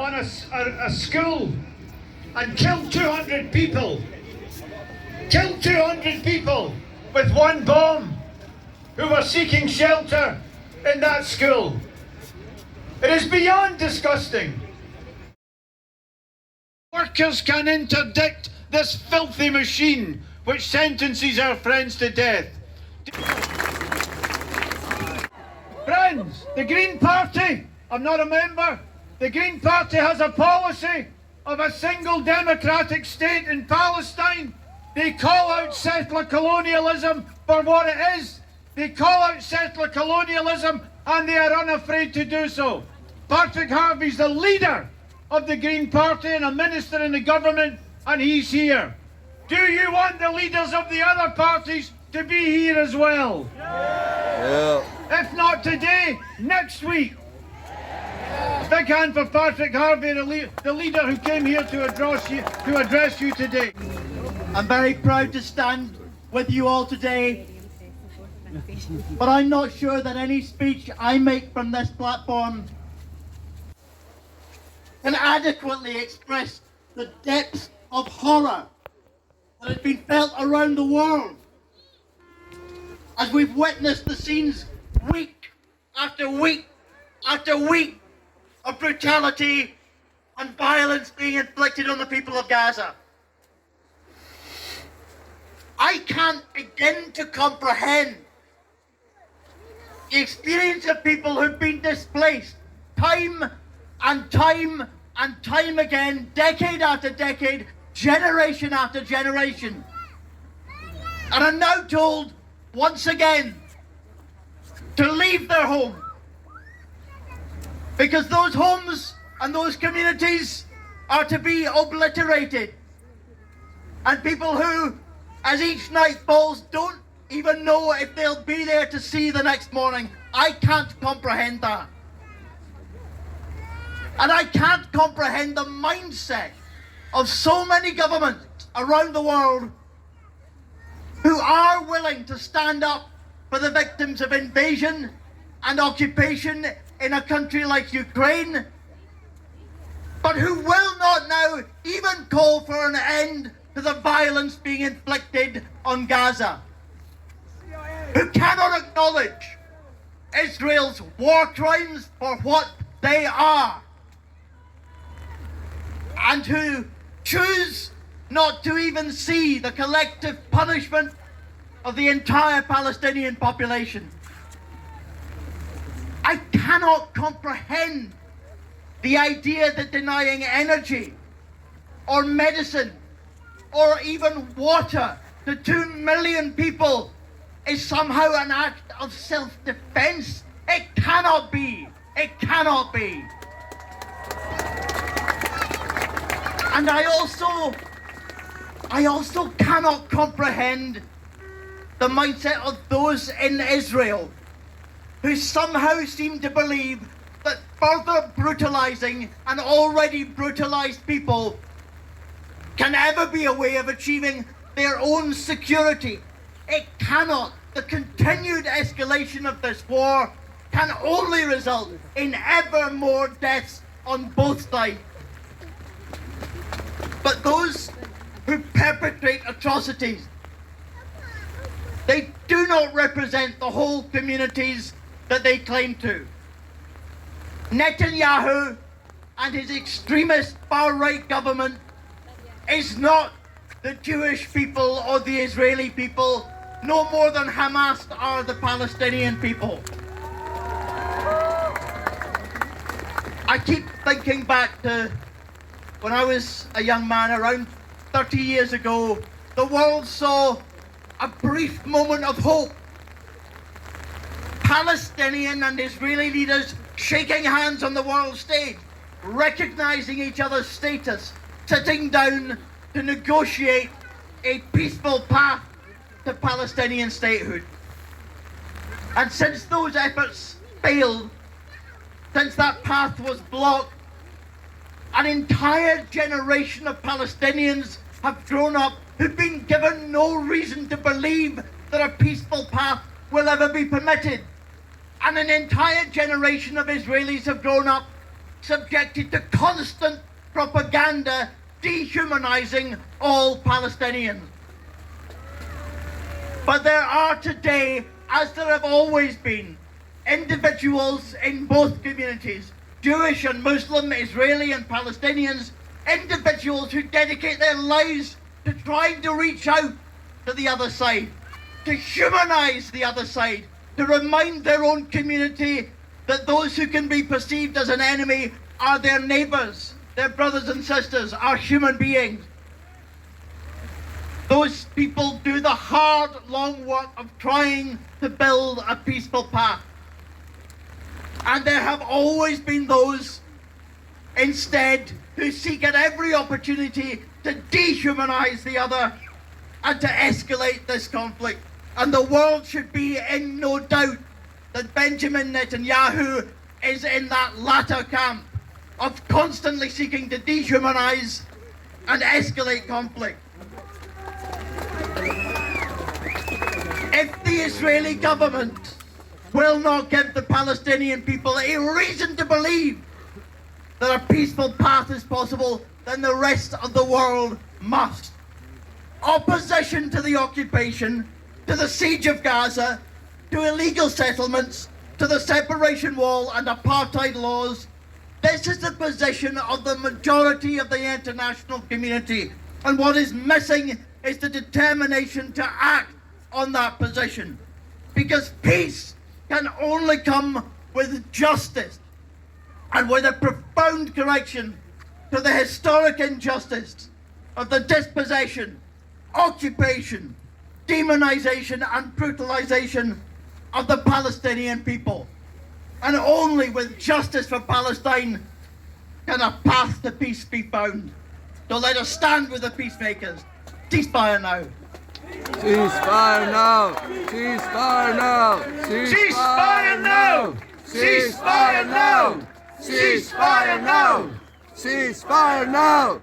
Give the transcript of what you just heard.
on a school and killed 200 people. Killed 200 people with one bomb who were seeking shelter in that school. It is beyond disgusting. Workers can interdict this filthy machine which sentences our friends to death. Friends, the Green Party, I'm not a member, the Green Party has a policy of a single democratic state in Palestine. They call out settler colonialism for what it is. They call out settler colonialism and they are unafraid to do so. Patrick Harvie's the leader of the Green Party and a minister in the government, and he's here. Do you want the leaders of the other parties to be here as well? Yeah. If not today, next week. Big hand for Patrick Harvie, the leader who came here to address you today. I'm very proud to stand with you all today, but I'm not sure that any speech I make from this platform can adequately express the depths of horror that has been felt around the world as we've witnessed the scenes week after week after week of brutality and violence being inflicted on the people of Gaza. I can't begin to comprehend the experience of people who've been displaced time and time and time again, decade after decade, generation after generation, and are now told once again to leave their home because those homes and those communities are to be obliterated, and people who, as each night falls, don't even know if they'll be there to see the next morning. I can't comprehend that. And I can't comprehend the mindset of so many governments around the world who are willing to stand up for the victims of invasion and occupation in a country like Ukraine, but who will not now even call for an end to the violence being inflicted on Gaza, who cannot acknowledge Israel's war crimes for what they are, and who choose not to even see the collective punishment of the entire Palestinian population. I cannot comprehend the idea that denying energy or medicine or even water to 2 million people is somehow an act of self-defense. It cannot be. It cannot be. And I also cannot comprehend the mindset of those in Israel who somehow seem to believe that further brutalizing an already brutalized people can ever be a way of achieving their own security. It cannot. The continued escalation of this war can only result in ever more deaths on both sides. But those who perpetrate atrocities, they do not represent the whole communities that they claim to. Netanyahu and his extremist far-right government is not the Jewish people or the Israeli people, no more than Hamas are the Palestinian people. I keep thinking back to when I was a young man around 30 years ago. The world saw a brief moment of hope. Palestinian and Israeli leaders shaking hands on the world stage, recognizing each other's status, sitting down to negotiate a peaceful path to Palestinian statehood. And since those efforts failed, since that path was blocked, an entire generation of Palestinians have grown up who've been given no reason to believe that a peaceful path will ever be permitted. And an entire generation of Israelis have grown up subjected to constant propaganda dehumanizing all Palestinians. But there are today, as there have always been, individuals in both communities, Jewish and Muslim, Israeli and Palestinians, individuals who dedicate their lives to trying to reach out to the other side, to humanize the other side, to remind their own community that those who can be perceived as an enemy are their neighbors, their brothers and sisters, are human beings. Those people do the hard, long work of trying to build a peaceful path. And there have always been those, instead, who seek at every opportunity to dehumanize the other and to escalate this conflict. And the world should be in no doubt that Benjamin Netanyahu is in that latter camp of constantly seeking to dehumanize and escalate conflict. If the Israeli government will not give the Palestinian people a reason to believe that a peaceful path is possible, then the rest of the world must. Opposition to the occupation, to the siege of Gaza, to illegal settlements, to the separation wall and apartheid laws. This is the position of the majority of the international community. And what is missing is the determination to act on that position. Because peace can only come with justice and with a profound correction to the historic injustice of the dispossession, occupation, demonization and brutalization of the Palestinian people. And only with justice for Palestine can a path to peace be found. So let us stand with the peacemakers. Ceasefire now. Ceasefire now! Ceasefire now! Ceasefire now! Ceasefire now! Ceasefire now! Ceasefire now!